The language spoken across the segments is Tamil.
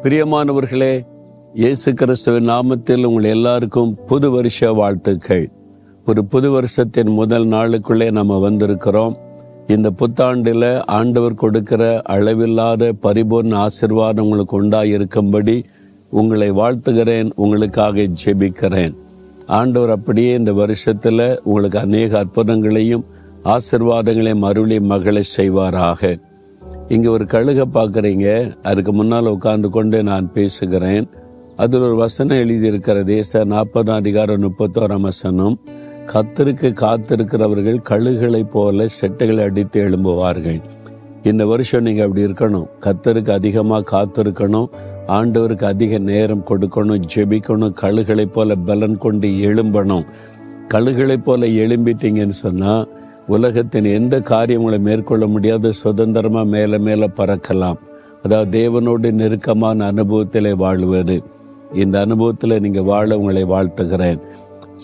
பிரியமானவர்களே, இயேசு கிறிஸ்துவின் நாமத்தில் உங்கள் எல்லாருக்கும் புது வருஷ வாழ்த்துக்கள். ஒரு புது வருஷத்தின் முதல் நாளுக்குள்ளே நம்ம வந்திருக்கிறோம். இந்த புத்தாண்டில் ஆண்டவர் கொடுக்கிற அளவில்லாத பரிபூர்ண ஆசீர்வாதம் உங்களுக்கு உண்டாயிருக்கும்படி உங்களை வாழ்த்துகிறேன், உங்களுக்காக ஜெபிக்கிறேன். ஆண்டவர் அப்படியே இந்த வருஷத்தில் உங்களுக்கு அநேக அற்புதங்களையும் ஆசீர்வாதங்களையும் அருளி மகளை செய்வாராக. இங்கே ஒரு கழுகை பார்க்குறீங்க, அதுக்கு முன்னால் உட்கார்ந்து கொண்டு நான் பேசுகிறேன். அதில் ஒரு வசனம் எழுதியிருக்கிறது. ஏசாயா 40:31 கர்த்தருக்கு காத்திருக்கிறவர்கள் கழுகுகளைப் போல செட்டைகளை அடித்து எழும்புவார்கள். இந்த வருஷம் நீங்கள் அப்படி இருக்கணும். கர்த்தருக்கு அதிகமாக காத்திருக்கணும், ஆண்டவருக்கு அதிக நேரம் கொடுக்கணும், ஜெபிக்கணும், கழுகுகளைப் போல பலன் கொண்டு எழும்பணும். கழுகுகளைப் போல எழும்பிட்டீங்கன்னு சொன்னால் உலகத்தின் எந்த காரியங்களை மேற்கொள்ள முடியாத சுதந்திரமா மேல மேல பறக்கலாம். அதாவது தேவனோடு நெருக்கமான அனுபவத்தில் வாழ்வது. இந்த அனுபவத்தில் நீங்க வாழ உங்களை வாழ்த்துகிறேன்.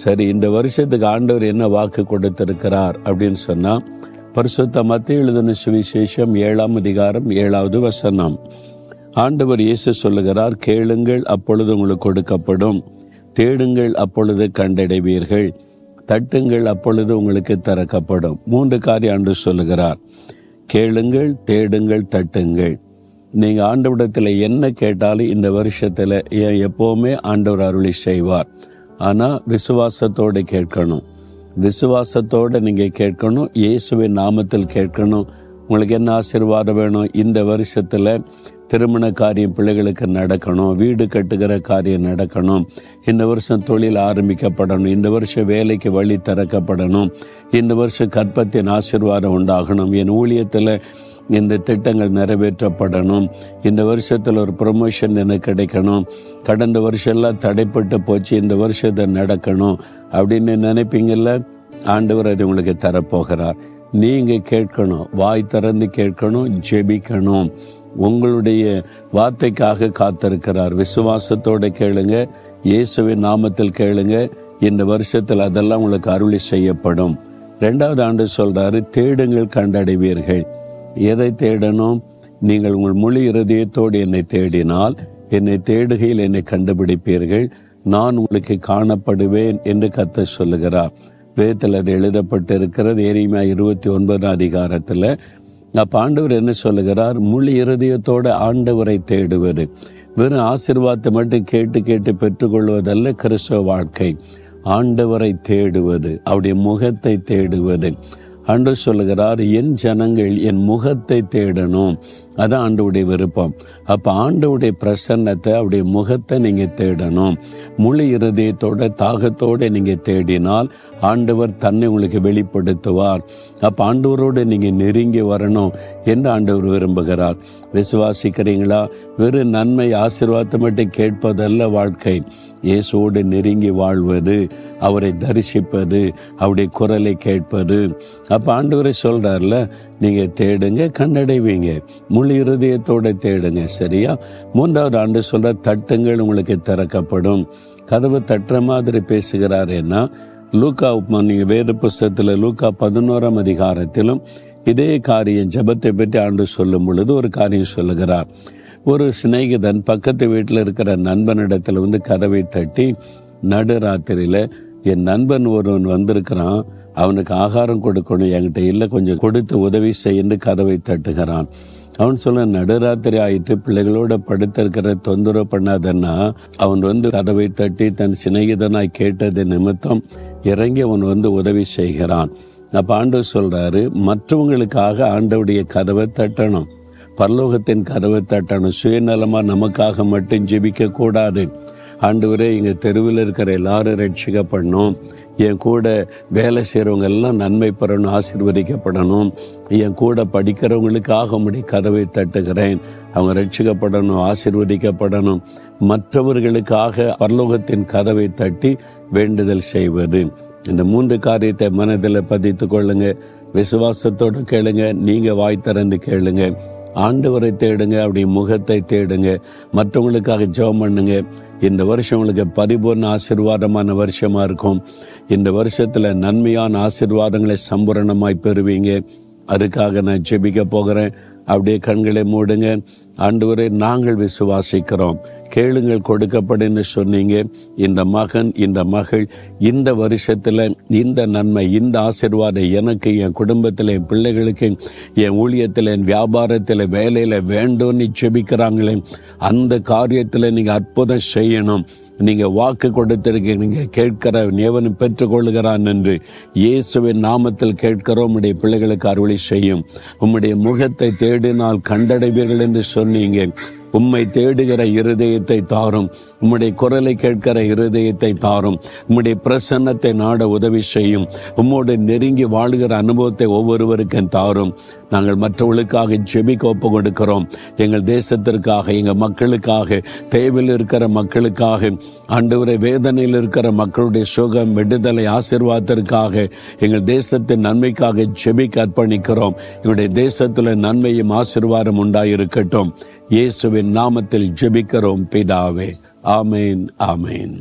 சரி, இந்த வருஷத்துக்கு ஆண்டவர் என்ன வாக்கு கொடுத்திருக்கிறார் அப்படின்னு சொன்னா, பரிசுத்த மத்தேயு எழுதின சுவிசேஷம் 7:7 ஆண்டவர் இயேசு சொல்லுகிறார், கேளுங்கள் அப்பொழுது உங்களுக்கு கொடுக்கப்படும், தேடுங்கள் அப்பொழுது கண்டடைவீர்கள், தட்டுங்கள் அப்பொழுது உங்களுக்கு திறக்கப்படும். 3 காரியம் ஆண்டவர் சொல்லுகிறார். கேளுங்கள், தேடுங்கள், தட்டுங்கள். நீங்க ஆண்டவரிடத்துல என்ன கேட்டாலும் இந்த வருஷத்துல எப்பவுமே ஆண்டவர் அருளி செய்வார். ஆனா விசுவாசத்தோடு கேட்கணும். விசுவாசத்தோட நீங்க கேட்கணும். இயேசுவின் நாமத்தில் கேட்கணும். உங்களுக்கு என்ன ஆசீர்வாதம் வேணும்? இந்த வருஷத்துல திருமண காரியம் பிள்ளைகளுக்கு நடக்கணும், வீடு கட்டுகிற காரியம் நடக்கணும், இந்த வருஷம் தொழில் ஆரம்பிக்கப்படணும், இந்த வருஷம் வேலைக்கு வழி திறக்கப்படணும், இந்த வருஷம் கற்பத்தின் ஆசீர்வாதம் உண்டாகணும், என் ஊழியத்தில் இந்த திட்டங்கள் நிறைவேற்றப்படணும், இந்த வருஷத்தில் ஒரு ப்ரொமோஷன் எனக்கு கிடைக்கணும், கடந்த வருஷம்லாம் தடைப்பட்டு போச்சு, இந்த வருஷத்தை நடக்கணும் அப்படின்னு நினைப்பீங்கல்ல, ஆண்டவர் அது உங்களுக்கு தரப்போகிறார். நீங்க கேட்கணும், வாய் திறந்து கேட்கணும், ஜெபிக்கணும். உங்களுடைய வார்த்தைக்காக காத்திருக்கிறார். விசுவாசத்தோட கேளுங்க, இயேசுவின் நாமத்தில் கேளுங்க. இந்த வருஷத்தில் அதெல்லாம் உங்களுக்கு அருளி செய்யப்படும். 2வது ஆண்டு சொல்றாரு, தேடுங்கள் கண்டடைவீர்கள். எதை தேடணும்? நீங்கள் உங்கள் முழு இருதயத்தோடு என்னை தேடினால், என்னை தேடுகையில் என்னை கண்டுபிடிப்பீர்கள், நான் உங்களுக்கு காணப்படுவேன் என்று கர்த்தர் சொல்லுகிறார். வேதத்தில் அது எழுதப்பட்டிருக்கிறது. எரேமியா 29 அப்ப ஆண்டவர் என்ன சொல்லுகிறார்? முழு இருதயத்தோட ஆண்டவரை தேடுவது. வெறும் ஆசீர்வாதத்தை மட்டும் கேட்டு கேட்டு பெற்றுக்கொள்வதல்ல கிறிஸ்தவ வாழ்க்கை. ஆண்டவரை தேடுவது, அவருடைய முகத்தை தேடுவது. ஆண்டவர் சொல்லுகிறார், என் ஜனங்கள் என் முகத்தை தேடணும். அதான் ஆண்டவருடைய விருப்பம். அப்ப ஆண்டவருடைய பிரசன்னத்தை, அவருடைய முகத்தை நீங்க தேடணும். முழு இருதயத்தோட தாகத்தோட நீங்க தேடினால் ஆண்டவர் தன்னை உங்களுக்கு வெளிப்படுத்துவார். அப்ப ஆண்டவரோடு நீங்க நெருங்கி வரணும் என்று ஆண்டவர் விரும்புகிறார். விசுவாசிக்கிறீங்களா? வெறும் நன்மை ஆசீர்வாதத்தை மட்டும் கேட்பதல்ல வாழ்க்கை. இயேசுவோடு நெருங்கி வாழ்வது, அவரை தரிசிப்பது, அவருடைய குரலை கேட்பது. அப்ப ஆண்டவரை சொல்றாருல, நீங்க தேடுங்க கண்டடைவீங்க, முழு இருதயத்தோட தேடுங்க. சரியா? 3வது ஆண்டு சொல்ற, தட்டுங்கள் உங்களுக்கு திறக்கப்படும். கதவு தட்டுற மாதிரி பேசுகிறார். ஏன்னா லூக்கா வேத புஸ்தகத்துல லூக்கா 11 இதே காரியம் ஜெபத்தை பற்றி ஆண்டு சொல்லும் பொழுது ஒரு காரியம் சொல்லுகிறார். ஒரு சிநேகிதன் பக்கத்து வீட்டில் இருக்கிற நண்பனிடத்துல கதவை தட்டி, நடுராத்திரியில என் நண்பன் ஒருவன் வந்திருக்கிறான், அவனுக்கு ஆகாரம் கொடுக்கணும், என்கிட்ட இல்லை, கொஞ்சம் கொடுத்து உதவி செய்ய கதவை தட்டுகிறான். அவன் சொல்ல, நடுராத்திரி ஆயிட்டு, பிள்ளைகளோட படுத்திருக்கிற தொந்தரவு பண்ணாதன்னா, அவன் கதவை தட்டி தன் சிநேகிதனாய் கேட்டது நிமித்தம் இறங்கி அவன் உதவி செய்கிறான். அப்ப ஆண்டவர் சொல்றாரு, மற்றவங்களுக்காக ஆண்டவருடைய கதவை தட்டணும், பரலோகத்தின் கதவை தட்டணும். சுயநலமா நமக்காக மட்டும் ஜெபிக்க கூடாது. ஆண்டவரே, எங்க தெருவில் இருக்கிற எல்லாரும் ரட்சிக்கப்படணும், என் கூட வேலை செய்கிறவங்க எல்லாம் நன்மை பெறணும், ஆசீர்வதிக்கப்படணும், என் கூட படிக்கிறவங்களுக்காக உம்முடைய கதவை தட்டுகிறேன், அவங்க ரட்சிக்கப்படணும், ஆசீர்வதிக்கப்படணும். மற்றவர்களுக்காக பரலோகத்தின் கதவை தட்டி வேண்டுதல் செய்வது. இந்த 3 காரியத்தை மனதில் பதித்து கொள்ளுங்க. விசுவாசத்தோடு கேளுங்க, நீங்க வாய் திறந்து கேளுங்க, ஆண்டவரை தேடுங்க, அவருடைய முகத்தை தேடுங்க, மற்றவங்களுக்காக ஜெபம் பண்ணுங்க. இந்த வருஷம் உங்களுக்கு பரிபூர்ண ஆசீர்வாதமான வருஷமா இருக்கும். இந்த வருஷத்துல நன்மையான ஆசீர்வாதங்களை சம்பூரணமாய் பெறுவீங்க. அதுக்காக நான் ஜெபிக்க போகிறேன். அப்படியே கண்களை மூடுங்க. ஆண்டவரே, நாங்கள் விசுவாசிக்கிறோம், கேளுங்கள் கொடுக்கப்படும் சொன்னீங்க. இந்த மகன், இந்த மகள் இந்த வருஷத்துல இந்த நன்மை, இந்த ஆசீர்வாதம் எனக்கு, என் குடும்பத்தில், என் பிள்ளைகளுக்கு, என் ஊழியத்தில், என் வியாபாரத்தில், வேலையில வேண்டும்னு ஜெபிக்கிறாங்களே, அந்த காரியத்துல நீங்க அற்புதம் செய்யணும். நீங்க வாக்கு கொடுத்திருக்கீங்க, கேட்கிற எவன் பெற்றுக்கொள்கிறான் என்று இயேசுவின் நாமத்தில் கேட்கிறோம். உம்முடைய பிள்ளைகளுக்கு அருளி செய்யும். உம்முடைய முகத்தை தேடினால் கண்டடைவீர்கள் என்று சொன்னீங்க. உம்மை தேடுகிற இருதயத்தை தாரும். உம்முடைய குரலை கேட்கிற இருதயத்தை தாரும். உம்முடைய பிரசன்னத்தை நாட உதவி செய்யும். உம்மோடு நெருங்கி வாழ்கிற அனுபவத்தை ஒவ்வொருவருக்கும் தாரும். நாங்கள் மற்றவர்களுக்காக ஜெபிக்க ஒப்பு கொடுக்கிறோம். எங்கள் தேசத்திற்காக, எங்கள் மக்களுக்காக, தேவையில் இருக்கிற மக்களுக்காக, ஆண்டவரே வேதனையில் இருக்கிற மக்களுடைய சுகம், விடுதலை, ஆசீர்வாதத்திற்காக, எங்கள் தேசத்தின் நன்மைக்காக ஜெபிக்க அர்ப்பணிக்கிறோம். எங்களுடைய தேசத்துல நன்மையும் ஆசீர்வாதம் உண்டாயிருக்கட்டும். இயேசுவின் நாமத்தில் ஜெபிக்கிறோம் பிதாவே. ஆமேன், ஆமேன்.